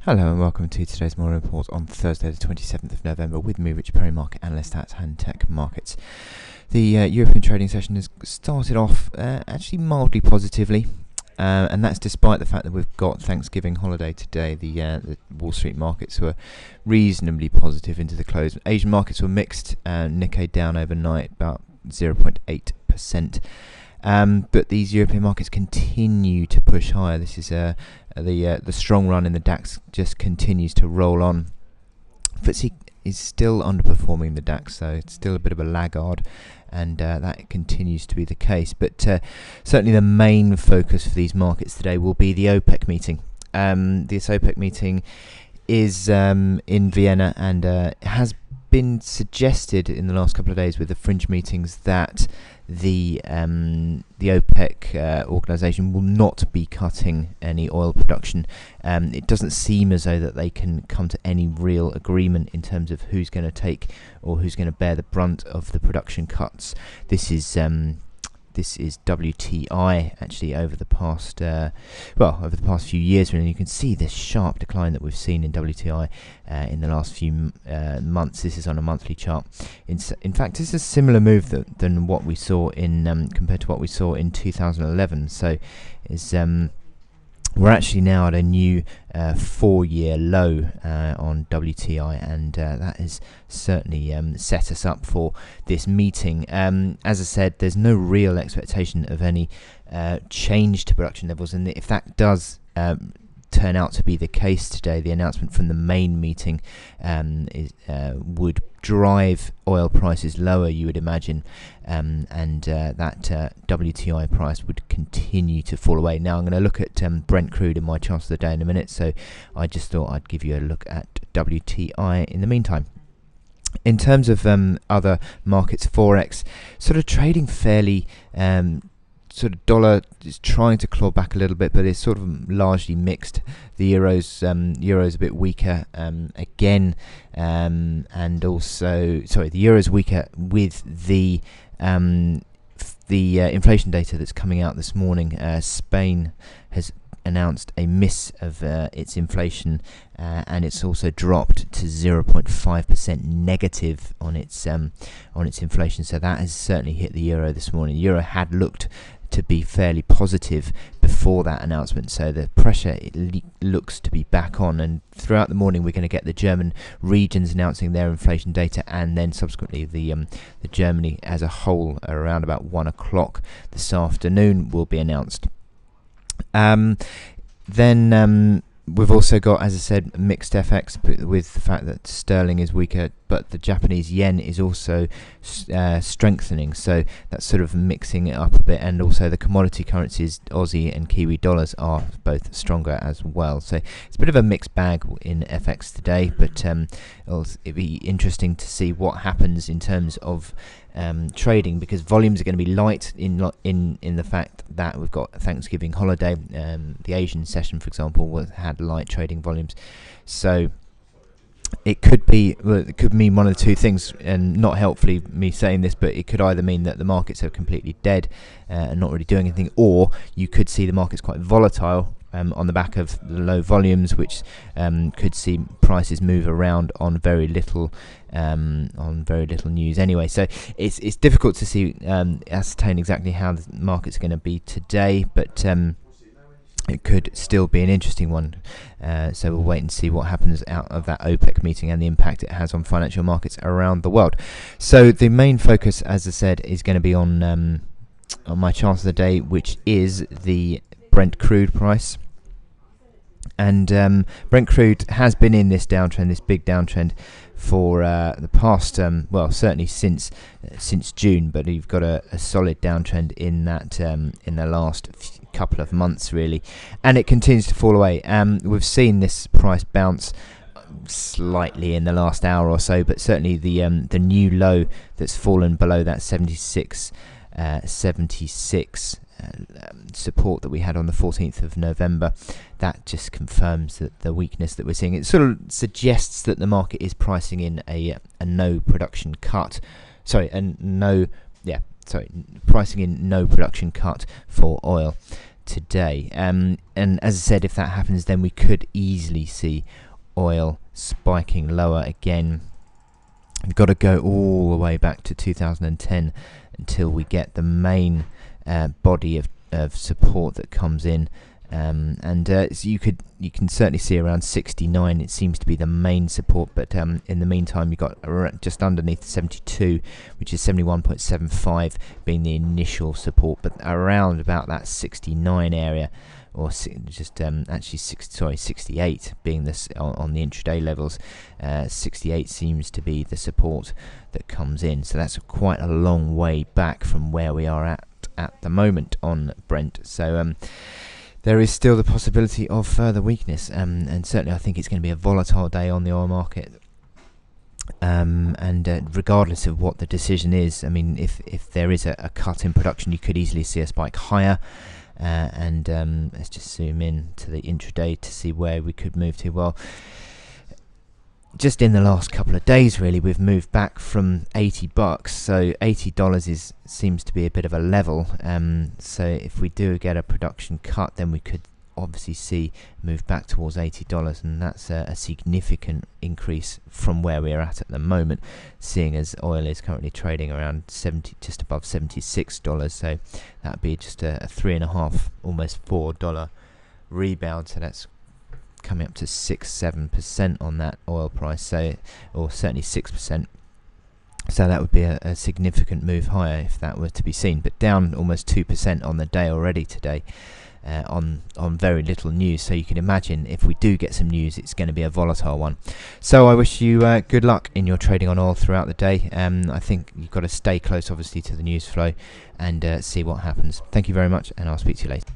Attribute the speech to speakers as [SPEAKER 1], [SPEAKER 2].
[SPEAKER 1] Hello and welcome to today's morning report on Thursday the 27th of November with me, Rich Perry, market analyst at Handtech Markets. The European trading session has started off actually mildly positively, and that's despite the fact that we've got Thanksgiving holiday today. The Wall Street markets were reasonably positive into the close. Asian markets were mixed, Nikkei down overnight about 0.8%. But these European markets continue to push higher. This is the strong run in the DAX just continues to roll on. FTSE is still underperforming the DAX, so it's still a bit of a laggard, and that continues to be the case. But certainly the main focus for these markets today will be the OPEC meeting. This OPEC meeting is in Vienna, and has been suggested in the last couple of days with the fringe meetings that the OPEC organisation will not be cutting any oil production. It doesn't seem as though that they can come to any real agreement in terms of who's going to take or who's going to bear the brunt of the production cuts. This is WTI actually over the past few years, and you can see this sharp decline that we've seen in WTI in the last few months. This is on a monthly chart. In fact, this is a similar move than what we saw in compared to what we saw in 2011. So is we're actually now at a new 4-year low on WTI, and that has certainly set us up for this meeting. As I said, there's no real expectation of any change to production levels, and if that does turn out to be the case today, the announcement from the main meeting would drive oil prices lower, you would imagine, and that WTI price would continue to fall away. Now I'm going to look at Brent Crude in my chart of the day in a minute, so I just thought I'd give you a look at WTI in the meantime. In terms of other markets, forex sort of trading fairly. Sort of dollar is trying to claw back a little bit, but it's sort of largely mixed. The euro's a bit weaker again, and also the euro's weaker with the inflation data that's coming out this morning. Spain has announced a miss of its inflation, and it's also dropped to 0.5% negative on its inflation. So that has certainly hit the euro this morning. The euro had looked to be fairly positive before that announcement, so the pressure looks to be back on, and throughout the morning we're going to get the German regions announcing their inflation data, and then subsequently the Germany as a whole around about 1 o'clock this afternoon will be announced. Then we've also got, as I said, mixed FX with the fact that sterling is weaker, but the Japanese yen is also strengthening, so that's sort of mixing it up a bit, and also the commodity currencies, Aussie and Kiwi dollars, are both stronger as well. So it's a bit of a mixed bag in FX today, but it'll be interesting to see what happens in terms of trading, because volumes are going to be light in the fact that we've got Thanksgiving holiday. The Asian session, for example, had light trading volumes, so it could mean one of the two things, and not helpfully me saying this, but it could either mean that the markets are completely dead and not really doing anything, or you could see the markets quite volatile on the back of the low volumes, which could see prices move around on very little news anyway. So it's difficult to see ascertain exactly how the markets are going to be today, but it could still be an interesting one. So we'll wait and see what happens out of that OPEC meeting and the impact it has on financial markets around the world. So the main focus, as I said, is going to be on my chart of the day, which is the Brent crude price. And Brent crude has been in this downtrend, this big downtrend, for the past, certainly since June. But you've got a solid downtrend in that in the last couple of months, really, and it continues to fall away. We've seen this price bounce slightly in the last hour or so, but certainly the new low that's fallen below that 76 support that we had on the 14th of November, that just confirms that the weakness that we're seeing. It sort of suggests that the market is pricing in a no production cut. Pricing in no production cut for oil today. And as I said, if that happens, then we could easily see oil spiking lower again. We've got to go all the way back to 2010 until we get the main body of support that comes in. So you can certainly see around 69. It seems to be the main support, but in the meantime, you've got just underneath 72, which is 71.75 being the initial support, but around about that 69 area, or actually 68 being this on the intraday levels. 68 seems to be the support that comes in. So that's quite a long way back from where we are at the moment on Brent. So there is still the possibility of further weakness, and certainly I think it's going to be a volatile day on the oil market. Regardless of what the decision is, I mean, if there is a cut in production, you could easily see a spike higher. Let's just zoom in to the intraday to see where we could move to. Well, just in the last couple of days, really, we've moved back from $80, so $80 seems to be a bit of a level. So if we do get a production cut, then we could obviously see move back towards $80, and that's a significant increase from where we are at the moment, seeing as oil is currently trading around just above $76. So that would be just a $3.5, almost $4 rebound. So that's coming up to 6-7% on that oil price, so, or certainly 6%. So that would be a significant move higher if that were to be seen, but down almost 2% on the day already today, on very little news. So you can imagine if we do get some news, it's going to be a volatile one. So I wish you good luck in your trading on oil throughout the day. I think you've got to stay close, obviously, to the news flow and see what happens. Thank you very much, and I'll speak to you later.